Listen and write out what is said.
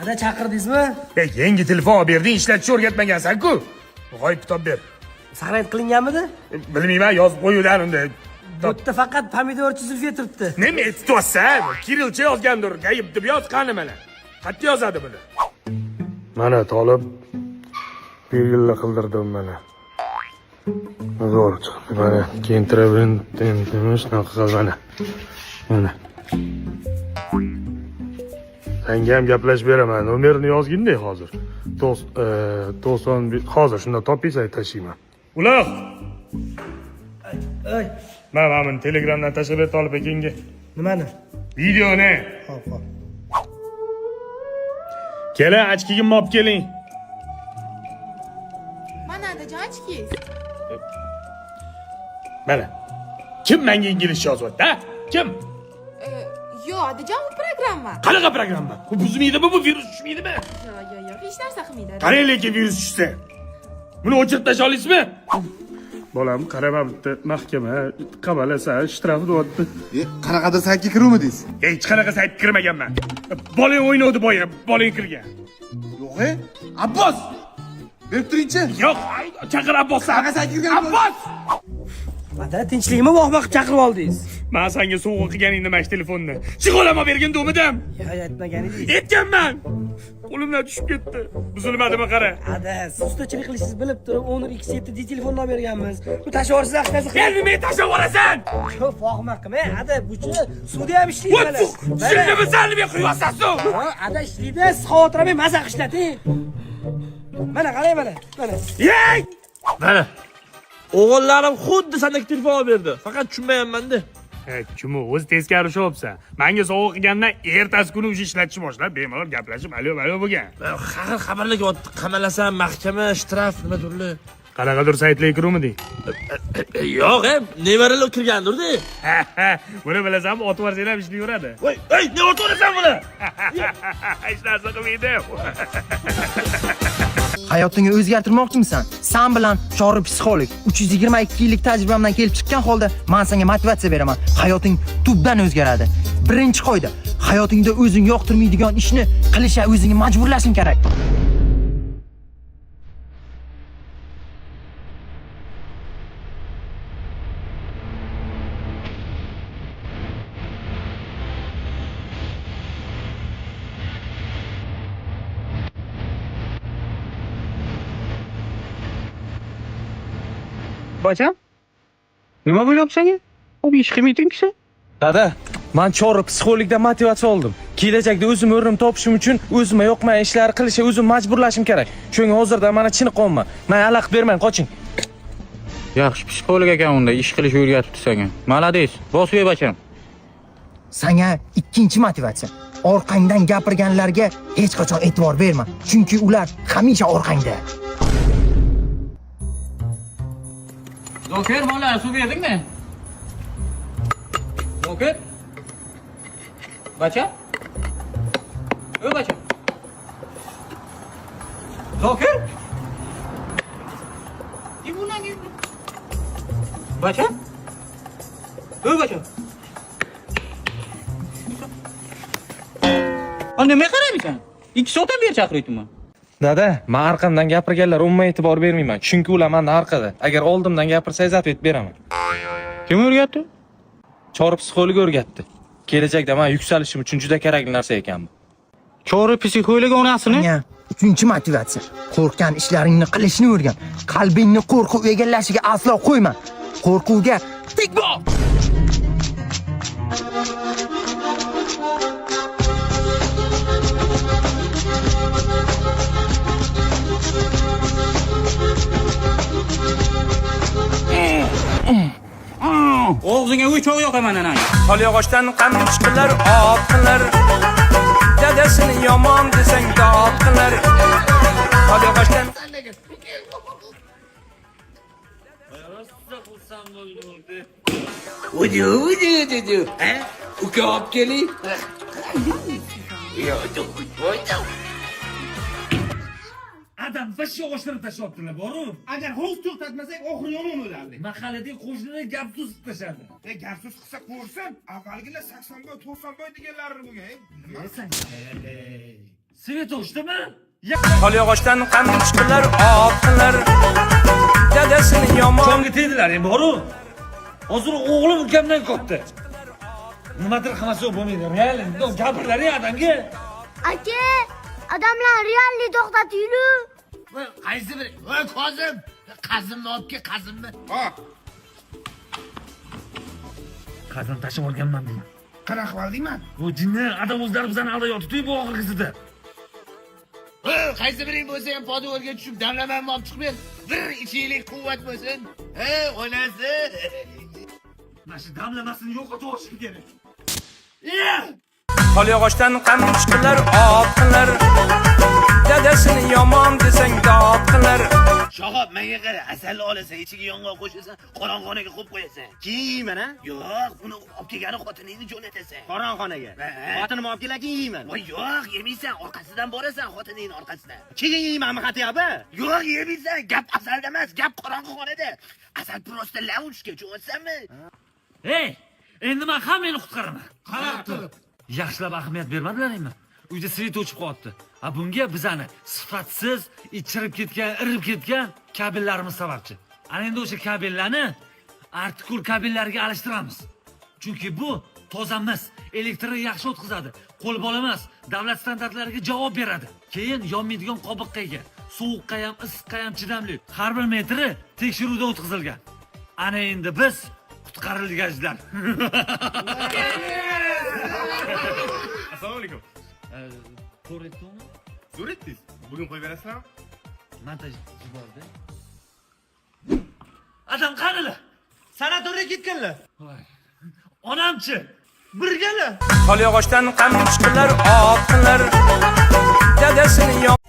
Ada chaqirdingizmi? Yangi telefon olib berding, ishlatishni o'rgatmagansan-ku. G'oyib kitob ber. Saqlanib qilinganmidi? Bilmayman, yozib qo'yuvdan unda. Bu yerda faqat pomidorchi Zulfiya turibdi. Nima aytyapsan? Kirillcha yozgandir. Gayib deb yoz qani mana. Qayerda yozadi buni? Mana Tolib belgilar qildirdim mana. Zo'r. Mana kentirabinimiz shunaqa mana. Mana. Senga ham gaplashib beraman. Nomerni yozgin-da hozir. 91 hozir shunda topingsa tashiyman. Uloq. Ey, Mana men Telegramdan tashlab ber Tolib akanga. nimani? Videoni. Xo'p. Keling, ochkigimni olib keling. Mana Adajon ochkingiz. Mana. Kim menga inglizcha yozyapti, ha? Kim? Yo'q, Adajon bu programma. Qanaqa programma? Bu buzmaydimi, bu virus tushmaydimi? Yo'q, hech narsa qilmaydi. Qarang lekin virus tushsa. Buni o'chirib tashlay olasizmi? Bolam qarama bitta mahkama qamalasa, shtraf deyapti. Qanaqadir saytga kiruvmidingiz? Hech qanaqa saytga kirmaganman. Bolang o'ynadi boya, bolang kirgan. Yo'q, Abbos. Berib turingchi. Yo'q, chaqir Abbos. Qanaqa saytga kirgan? Abbos! Ada tinchlikmi vohmoq chaqirib oldingiz? Men senga sovg'a qilganingni mana shu telefonni. Chiqolama bergan do'midim. Yo'q, aytmagan edingiz. Aytganman. Qo'limdan tushib ketdi. Buzilmadimi qara. Ada, siz ustachilik qilishingizni bilib turib, Honor X7 telefonni olib berganmiz. Bu tashlavorsiz hech narsa qilmaydi. Endi men tashlab yuborasan. Ko'p vohmoqmi? Ada, buchi sudya ham ishlaydi Voy, shunga bizlarni men quyapsan suv. Ada ishlaydi, siz xavotirlanmang, mazaq ishlating. Mana qarang mana. Yey! Mana. O'g'illarim xuddi sendek telefon olib berdi. Faqat tushunmayapman-da. Kim o'zi teskari ushlayapsan. Menga sovg'a qilgandan ertasi kuni o'sha ishlatishni boshlab, bemalol gaplashib, alo bo'lgan. Xabarlar yotdi. Qamalasam, mahkama, shtraf, nima turli. Qanaqadir saytlarga kiruvmiding? Yo'q, nevaralar kirgandir-da. Buni bilasanmi, otib yuborsang ham ishlayveradi. Voy, nima o'tirasan buni? Hech narsa qilmaydi. Hayotingni o'zgartirmoqchimisan? Sen bilan chorri psixolog 322 yillik tajribamdan kelib chiqqan holda men senga motivatsiya beraman. Hayoting tubdan o'zgaradi. Birinchi qoida: hayotingda o'zing yoqtirmaydigan ishni qilishga o'zingni majburlashing kerak. Bacham? Nima bo'lyapti senga? Bu ish qilmaydingki? Dada, men chorri psixologdan motivatsiya oldim. Kelajakda o'zim o'rnim topishim uchun o'zimga yoqmagan ishlarni qilishga o'zim majburlashim kerak. Shunga hozirda mana chiniqqanman. Men alaqib bermang, qoching. Yaxshi psixolog ekan unda ish qilish o'rgatibdi senga. Malades. Bosib ber bacham. Senga ikkinchi motivatsiya. Orqangdan gapirganlarga hech qachon e'tibor berma, chunki ular hamisha orqangda. Zoker, bola, suv berdingmi? Zoker? Bacham? Ey bacham. Zoker? Ibunagi. Bacham? Ey bacham. Ana nima qaraymisan? 2 soatdan beri chaqiryapman. Dada, men orqamdan gapirganlar umuman e'tibor bermayman, chunki ular mendan orqada. Agar oldimdan gapirsangiz aytib beraman. Kim o'rgatdi? Chorri psixolog o'rgatdi. Kelajakda men yuksalishim uchun juda kerakli narsa ekan bu. Chorri psixolog onasini? Senga uchinchi motivatsiya. Qo'rqgan ishlaringni qilishni o'rgan. Qalbingni qo'rquv egallashiga aslo qo'yma. Qo'rquvga tik bor. Og'zingga o'choq yoqaman ana. Qol yog'ochdan qamish qilar, ot qilar. Dadasini yomon desang dod qilar. Qol yog'ochdan Udu. Ha? Uka olib keling. adam bash yog'ochlarini tashlabdilar, boru. Agar hovuz to'xtatmasak, oxiri yomon bo'lardi. Mahalladagi qo'shnilar gap tuzib tashadi. Gap so'z qilsa ko'rsin, avvalgilar 80 boy, 90 boy deganlari bo'lgan. Nima sen? Svet o'chdimi? Qolyog'ochdan qam chiqdilar, otdilar. Dadasini yomon. Jonga tegdilar, boru. Hozir o'g'lim ukamdan katta. Nimadir qilmasa bo'lmaydi. Real, gapirlar adamga. Aka, odamlar realni to'xtatinglar. Qaysi biri? Voy Kozim! Qazimni olib kel, Qazimni. Ha, Qazim tashib olganman deyman. qanaqa qildingmi? Bu jinni adam o'zlari bizani aldayotdi-ku bu oxirgisida. Qaysi biring bo'lsa ham podavorga tushib damlamanni olib chiqib ber. Bir ichinglik quvvat bo'lsin. Onasi. Mana shu damlamasini yo'qotib olishim kerak. Qolyog'ochdan qam chiqdilar, otdilar. Dadasini yomon desang dotdilar. Shoxob, menga qara, asalni olasan, ichiga yong'oq qo'shasan, qorong'onaga qo'yib qo'yasan. Keyin yeyman, ha? Yo'q, buni olib kelgani xotiningni jo'natasan. Qorong'onaga. Xotinim olib kelar, keyin yeyman. Voy yo'q, yemaysan, orqasidan borasan xotiningning orqasidan. Keyin yeymanmi xatiyaba? Yo'q, yemaysan, gap asalda emas, gap qorong'onada. Asal prosta lavuchga jo'natsanmi? Ey, endi men hammani qutqaraman. Qarab tur. Yaxshilab ahamiyat bermadilaringmi? Uyda svet o'chib qolibdi. Bunga bizani sifatsiz, ichirib ketgan, irib ketgan kabellarimiz sababchi. Ana endi o'sha kabellarni artikul kabellarga alishtiramiz. Chunki bu toza mis, elektrni yaxshi o'tkazadi, qo'lbola emas, davlat standartlariga javob beradi. Keyin yonmaydigan qobiqqa ega, sovuqqa ham, issiqqa ham chidamli. Har bir metri tekshiruvdan o'tkazilgan. Ana endi biz qutqarilganlar. Assalomu alaykum. Ko'rdingmi? Suratdingiz? Bugun qo'yib berasizmi? Montaj yubordi. Adam qanilar? Sanatoriya ketganlar. Voy. Onamchi? Birgalar. Qolyog'ochdan qam chiqdilar, otdilar. Dadasini yomon